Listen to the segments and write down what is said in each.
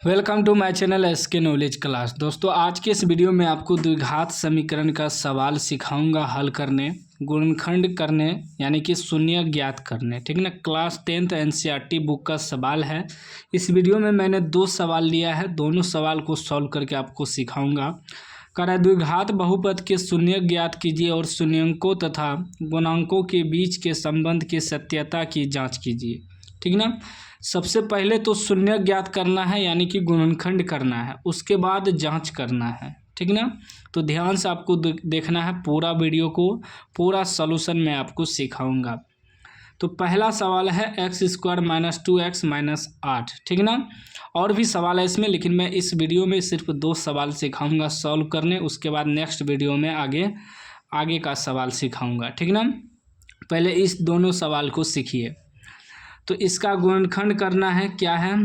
Welcome to my channel SK knowledge class. दोस्तों आज के इस वीडियो में आपको द्विघात समीकरण का सवाल सिखाऊंगा हल करने, गुणनखंड करने यानी कि शून्य ज्ञात करने। ठीक ना, क्लास 10th एनसीईआरटी बुक का सवाल है। इस वीडियो में मैंने 2 सवाल लिया है, दोनों सवाल को सॉल्व करके आपको सिखाऊंगा। कह रहा है द्विघात बहुपद के शून्य ज्ञात कीजिए और शून्यंकों तथा गुणांकों के बीच के संबंध की सत्यता की जाँच कीजिए। ठीक ना, सबसे पहले तो शून्य ज्ञात करना है यानी कि गुणनखंड करना है, उसके बाद जांच करना है। ठीक ना, तो ध्यान से आपको देखना है पूरा वीडियो को, पूरा सॉल्यूशन मैं आपको सिखाऊंगा। तो पहला सवाल है x² - 2x - 8। ठीक ना, और भी सवाल है इसमें, लेकिन मैं इस वीडियो में सिर्फ 2 सवाल सिखाऊंगा सॉल्व करने, उसके बाद नेक्स्ट वीडियो में आगे का सवाल सिखाऊंगा। ठीक ना, पहले इस दोनों सवाल को सीखिए। तो इसका गुणनखंड करना है, क्या है,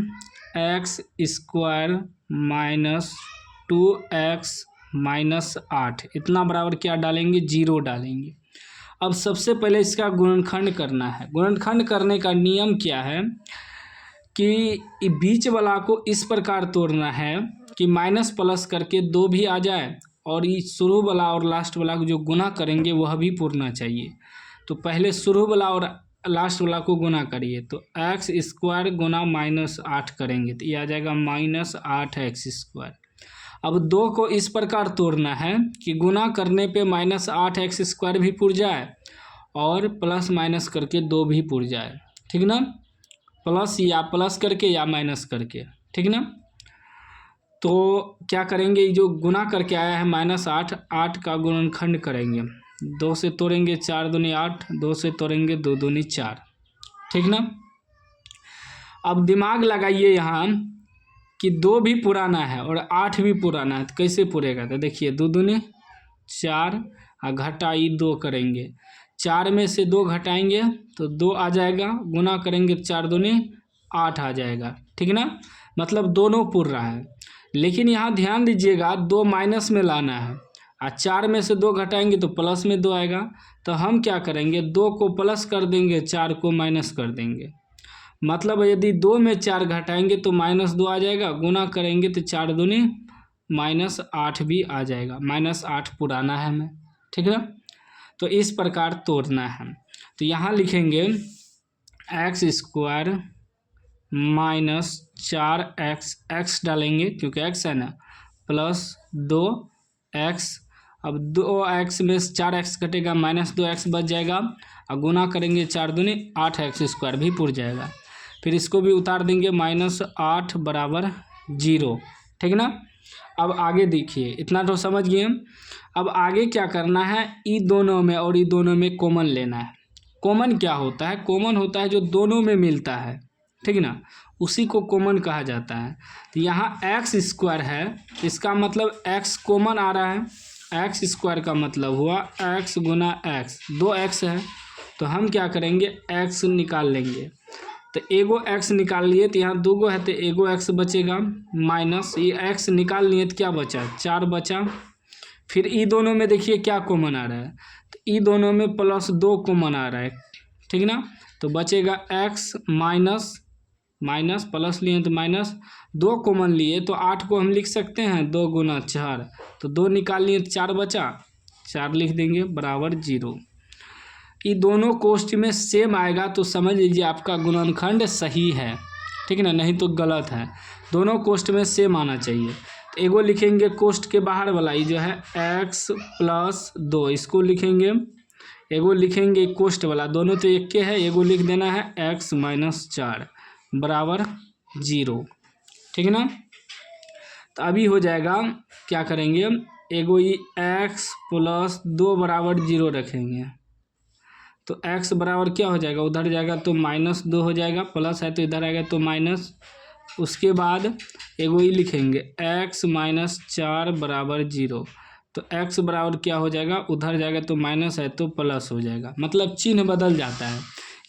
x² - 2x - 8 इतना बराबर क्या डालेंगे, 0 डालेंगे। अब सबसे पहले इसका गुणनखंड करना है। गुणनखंड करने का नियम क्या है कि बीच वाला को इस प्रकार तोड़ना है कि माइनस प्लस करके 2 भी आ जाए और ये शुरू वाला और लास्ट वाला को जो गुना करेंगे वह भी पूरना चाहिए। तो पहले शुरू वाला और लास्ट वाला को गुना करिए, तो x² गुना -8 करेंगे तो ये आ जाएगा -8x²। अब 2 को इस प्रकार तोड़ना है कि गुना करने पे -8x² भी पुर जाए और प्लस माइनस करके 2 भी पुर जाए। ठीक ना, प्लस करके या माइनस करके। ठीक ना, तो क्या करेंगे, जो गुना करके आया है -8, 8 का गुणनखंड करेंगे। 2 से तोड़ेंगे 4 दूनी 8, 2 से तोड़ेंगे 2 दूनी 4। ठीक ना, अब दिमाग लगाइए यहाँ कि 2 भी पुराना है और 8 भी पुराना है, तो कैसे पुरेगा। तो देखिए 2 दूनी 4 और घटाई 2 करेंगे, 4 में से 2 घटाएंगे तो 2 आ जाएगा, गुना करेंगे 4 दूनी 8 आ जाएगा। ठीक ना, मतलब दोनों पुर रहा है। लेकिन यहाँ ध्यान दीजिएगा 2 माइनस में लाना है और 4 में से 2 घटाएंगे तो प्लस में 2 आएगा। तो हम क्या करेंगे, 2 को प्लस कर देंगे, 4 को माइनस कर देंगे। मतलब यदि 2 में 4 घटाएंगे तो -2 आ जाएगा, गुना करेंगे तो 4 दूनी -8 भी आ जाएगा। -8 पुराना है हमें। ठीक है, तो इस प्रकार तोड़ना है। तो यहाँ लिखेंगे x² -4x, x डालेंगे क्योंकि x है ना, प्लस 2x। अब 2x में 4x कटेगा, -2x बच जाएगा और गुना करेंगे 4 दूनी 8x² भी पुर जाएगा। फिर इसको भी उतार देंगे, -8 बराबर 0। ठीक ना, अब आगे देखिए, इतना तो समझ गए हम। अब आगे क्या करना है, ई दोनों में और ई दोनों में कॉमन लेना है। कॉमन क्या होता है, कॉमन होता है जो दोनों में मिलता है। ठीक ना, उसी को कॉमन कहा जाता है। तो यहाँ x² है, इसका मतलब x कॉमन आ रहा है। x² का मतलब हुआ x गुना x, 2x है तो हम क्या करेंगे, x निकाल लेंगे। तो एगो x निकाल लिए तो यहाँ 2 गो है तो एगो x बचेगा, माइनस ये x निकाल लिए तो क्या बचा, 4 बचा। फिर ई दोनों में देखिए क्या कॉमन आ रहा है, तो ई दोनों में +2 कॉमन आ रहा है। ठीक ना, तो बचेगा x माइनस प्लस लिए तो माइनस, 2 कॉमन लिए तो 8 को हम लिख सकते हैं 2 गुना 4, तो 2 निकाल लिए तो 4 बचा, 4 लिख देंगे बराबर 0। ये दोनों कोष्ठ में सेम आएगा तो समझ लीजिए आपका गुणनखंड सही है। ठीक ना, नहीं तो गलत है। दोनों कोष्ठ में सेम आना चाहिए। तो एगो लिखेंगे कोष्ठ के बाहर वाला, ये जो है x + 2, इसको लिखेंगे। एगो लिखेंगे कोष्ठ वाला, दोनों तो एक के है, एगो लिख देना है x - 4 बराबर 0। ठीक है ना, तो अभी हो जाएगा, क्या करेंगे, एगो ये x + 2 बराबर 0 रखेंगे तो x बराबर क्या हो जाएगा, उधर जाएगा तो -2 हो जाएगा, प्लस है तो इधर आएगा तो माइनस। उसके बाद एगो ही लिखेंगे x - 4 बराबर 0, तो x बराबर क्या हो जाएगा, उधर जाएगा तो माइनस है तो प्लस हो जाएगा। मतलब चिन्ह बदल जाता है।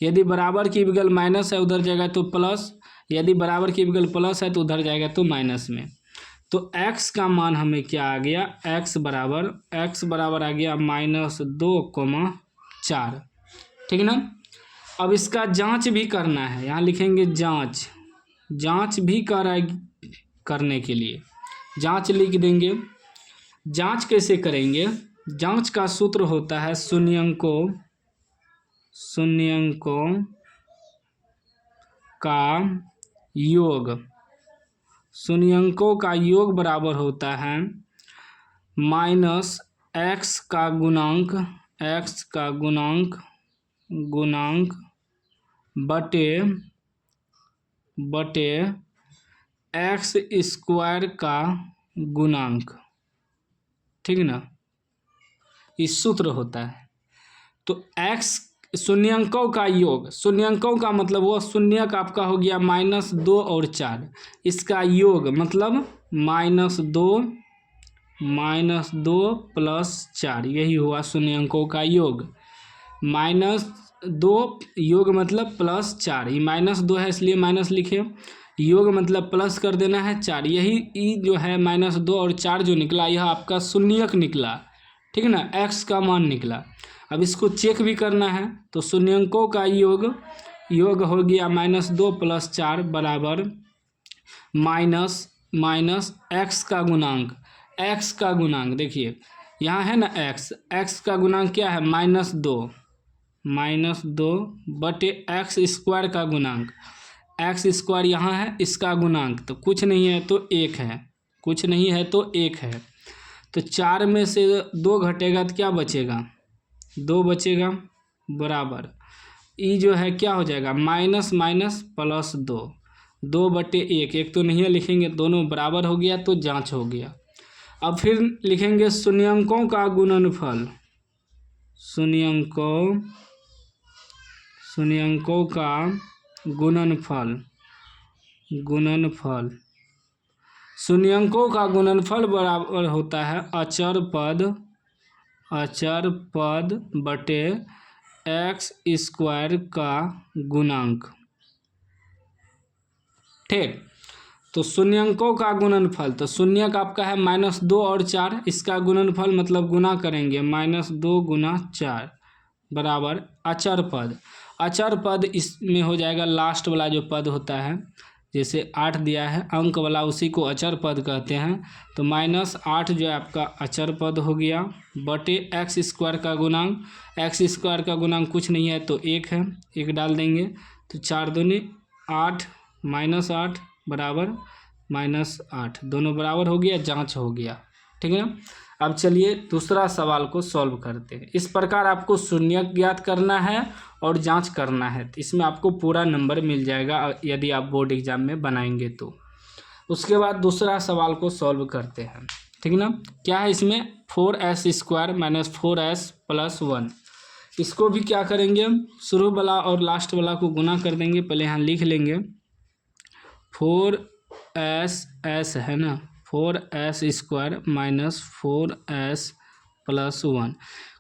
यदि बराबर की बगल माइनस है उधर जाएगा तो प्लस, यदि बराबर की बगल प्लस है तो उधर जाएगा तो माइनस में। तो x का मान हमें क्या आ गया, x बराबर आ गया -2, 4। ठीक ना, अब इसका जांच भी करना है, यहाँ लिखेंगे जांच भी कर रहा है करने के लिए जांच लिख देंगे। जांच कैसे करेंगे? जांच का सूत्र होता है शून्यंकों का योग। शून्यंकों का योग बराबर होता है माइनस एक्स का गुणांक बटे एक्स स्क्वायर का गुणांक। ठीक ना, इस सूत्र होता है। तो एक्स शून्यंकों का योग, शून्यंकों का मतलब वो शून्यक आपका हो गया -2 और 4, इसका योग मतलब -2 + 4, यही हुआ शून्यंकों का योग। -2 योग मतलब +4, ये -2 है इसलिए माइनस लिखे, योग मतलब प्लस कर देना है 4, यही जो है -2 और 4 जो निकला यह आपका शून्यक निकला। ठीक है ना, एक्स का मान निकला। अब इसको चेक भी करना है तो शून्यंकों का योग हो गया -2 + 4 बराबर माइनस एक्स का गुणांक देखिए यहाँ है ना एक्स का गुणांक क्या है -2 बटे एक्स स्क्वायर का गुणांक, एक्स स्क्वायर यहाँ है इसका गुणांक, तो कुछ नहीं है तो 1 है, तो 4 में से 2 घटेगा तो क्या बचेगा 2 बचेगा बराबर ई जो है क्या हो जाएगा -+2 2/1, एक तो नहीं है लिखेंगे, दोनों बराबर हो गया तो जांच हो गया। अब फिर लिखेंगे शून्यंकों का गुणनफल, शून्यंकों का शून्यंकों का गुणनफल बराबर होता है अचर पद बटे एक्स स्क्वायर का गुणांक। ठीक, तो शून्यंकों का गुणनफल, तो शून्यक आपका है -2 और 4, इसका गुणनफल मतलब गुना करेंगे -2 × 4 बराबर अचर पद इसमें हो जाएगा लास्ट वाला जो पद होता है, जैसे 8 दिया है अंक वाला उसी को अचर पद कहते हैं, तो -8 जो है आपका अचर पद हो गया बटे एक्स स्क्वायर का गुणांक, एक्स स्क्वायर का गुणांक कुछ नहीं है तो 1 है, 1 डाल देंगे तो 4 दूनी 8 -8 बराबर -8, दोनों बराबर हो गया, जांच हो गया। ठीक है, अब चलिए दूसरा सवाल को सॉल्व करते हैं। इस प्रकार आपको शून्यक ज्ञात करना है और जांच करना है, तो इसमें आपको पूरा नंबर मिल जाएगा यदि आप बोर्ड एग्जाम में बनाएंगे तो। उसके बाद दूसरा सवाल को सॉल्व करते हैं। ठीक ना, क्या है इसमें 4s² - 4s + 1, इसको भी क्या करेंगे शुरू वाला और लास्ट वाला को गुना कर देंगे। पहले यहाँ लिख लेंगे 4s है ना, 4s² - 4s + 1,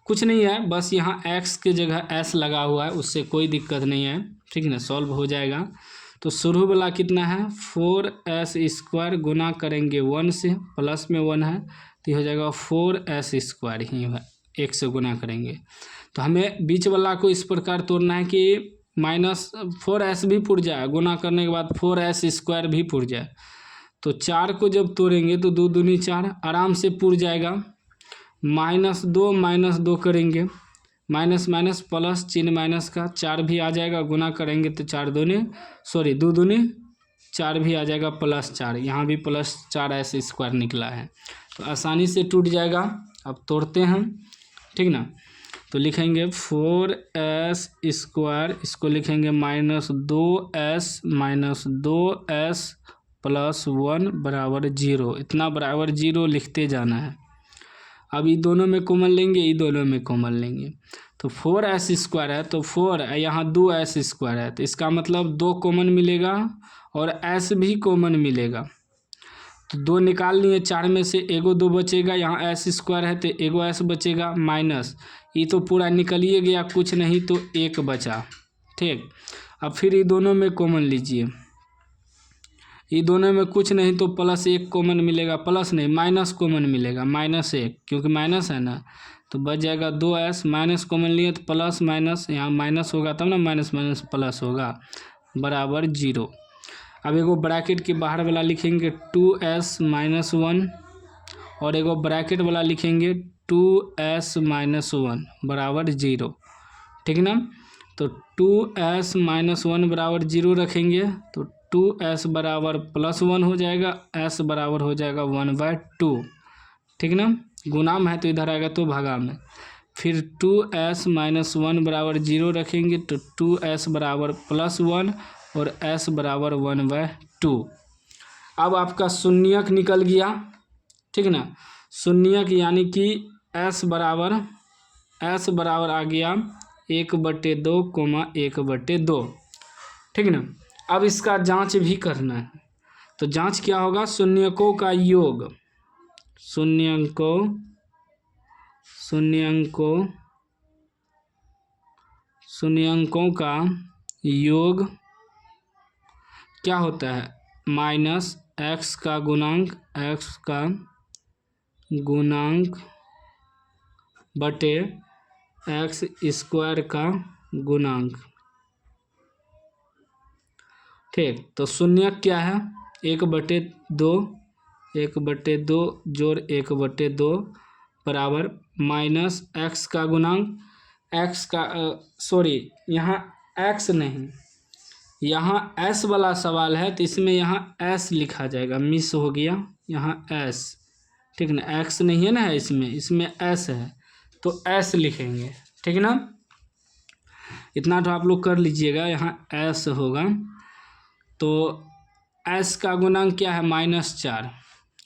कुछ नहीं है, बस यहाँ x के जगह s लगा हुआ है, उससे कोई दिक्कत नहीं है। ठीक है ना, सॉल्व हो जाएगा। तो शुरू वाला कितना है 4s² गुना करेंगे 1 से, प्लस में 1 है तो हो जाएगा 4s² ही 1 से गुना करेंगे। तो हमें बीच वाला को इस प्रकार तोड़ना है कि -4s भी पुर जाए, गुना करने के बाद 4s² भी पुर जाए। तो 4 को जब तोड़ेंगे तो 2 दूनी 4 आराम से पुर जाएगा। -2 करेंगे, माइनस प्लस चिन्ह माइनस का 4 भी आ जाएगा, गुना करेंगे तो 2 दूनी 4 भी आ जाएगा +4, यहाँ भी +4s² निकला है, तो आसानी से टूट जाएगा। अब तोड़ते हैं। ठीक ना, तो लिखेंगे 4s², इसको लिखेंगे -2s + 1 बराबर 0, इतना बराबर 0 लिखते जाना है। अब ये दोनों में कॉमन लेंगे, ये दोनों में कॉमन लेंगे, तो 4s² है तो 4 यहाँ 2s² है, तो इसका मतलब 2 कॉमन मिलेगा और s भी कॉमन मिलेगा, तो 2 निकाल लिए, 4 में से एगो 2 बचेगा, यहाँ s² है तो एगो s बचेगा, माइनस ये तो पूरा निकलिए गया, कुछ नहीं तो 1 बचा। ठीक, अब फिर ये दोनों में कॉमन लीजिए, ये दोनों में कुछ नहीं तो +1 कॉमन मिलेगा, प्लस नहीं माइनस कॉमन मिलेगा, -1, क्योंकि माइनस है ना, तो बच जाएगा 2s, माइनस कॉमन लिए तो प्लस माइनस यहाँ माइनस होगा तब ना माइनस प्लस होगा बराबर 0। अब एगो ब्रैकेट के बाहर वाला लिखेंगे 2s-1 और एगो ब्रैकेट वाला लिखेंगे 2s-1 बराबर 0, ठीक ना। तो 2s-1 बराबर 0 रखेंगे तो 2s बराबर +1 हो जाएगा, s बराबर हो जाएगा 1/2, ठीक ना। गुना में है तो इधर आएगा तो भागा में। फिर 2s-1 बराबर 0 रखेंगे तो 2s बराबर +1 और s बराबर 1/2। अब आपका शून्यक निकल गया, ठीक ना। शून्यक यानी कि s बराबर आ गया 1/2, 1/2, ठीक ना। अब इसका जांच भी करना है, तो जांच क्या होगा, शून्यकों का योग, शून्यकों का योग क्या होता है, -x का गुणांक बटे x² का गुणांक, ठीक। तो शून्यक क्या है, 1/2 जोड़ 1/2 बराबर -x का गुणांक, x का यहाँ x नहीं, यहाँ s वाला सवाल है तो इसमें यहाँ s लिखा जाएगा, मिस हो गया यहाँ s, ठीक ना। x नहीं है ना इसमें s है तो s लिखेंगे, ठीक ना। इतना तो आप लोग कर लीजिएगा, यहाँ s होगा। तो s का गुणांक क्या है, -4,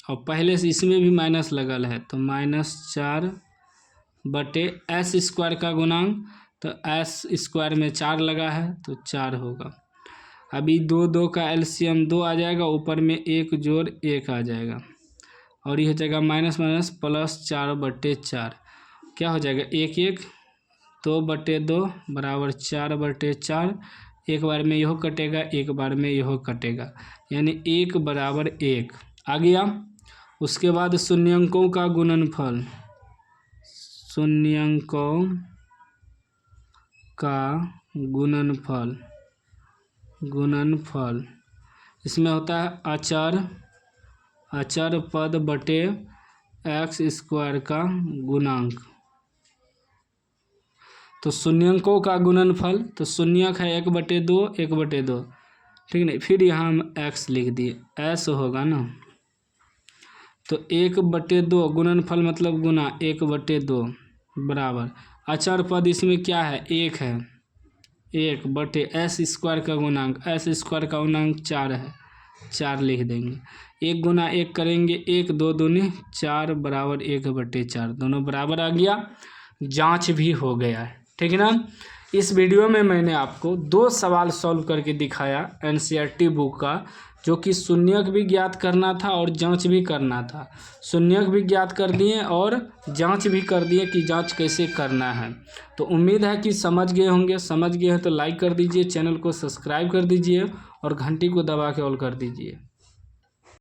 और पहले से इसमें भी माइनस लगल है तो -4 बटे s² का गुणांक, तो s² में 4 लगा है तो 4 होगा। अभी 2 का एलसीएम 2 आ जाएगा, ऊपर में 1 जोड़ 1 आ जाएगा और ये हो जाएगा -+4/4, क्या हो जाएगा 1 2/2 बराबर 4/4, एक बार में यह कटेगा, एक बार में यह कटेगा, यानी 1 बराबर 1 आ गया। उसके बाद शून्यकों का गुणनफल, इसमें होता है अचर पद बटे x² का गुणांक। तो शून्यकों का गुणनफल, तो शून्यक है 1/2, 1/2, ठीक नहीं। फिर यहाँ हम x लिख दिए, s होगा ना, तो 1/2 गुणनफल मतलब गुना 1/2 बराबर अचर पद इसमें क्या है, 1 है, 1 बटे s² का गुणांक, s² का गुणांक 4 है, 4 लिख देंगे। 1 गुना 1 करेंगे 1, 2 दूनी 4 बराबर 1/4, दोनों बराबर आ गया, जांच भी हो गया है, ठीक है ना। इस वीडियो में मैंने आपको 2 सवाल सॉल्व करके दिखाया एनसीईआरटी बुक का, जो कि शून्यक भी ज्ञात करना था और जांच भी करना था। शून्यक भी ज्ञात कर दिए और जांच भी कर दिए कि जांच कैसे करना है। तो उम्मीद है कि समझ गए होंगे, समझ गए हैं तो लाइक कर दीजिए, चैनल को सब्सक्राइब कर दीजिए और घंटी को दबा के ऑल कर दीजिए।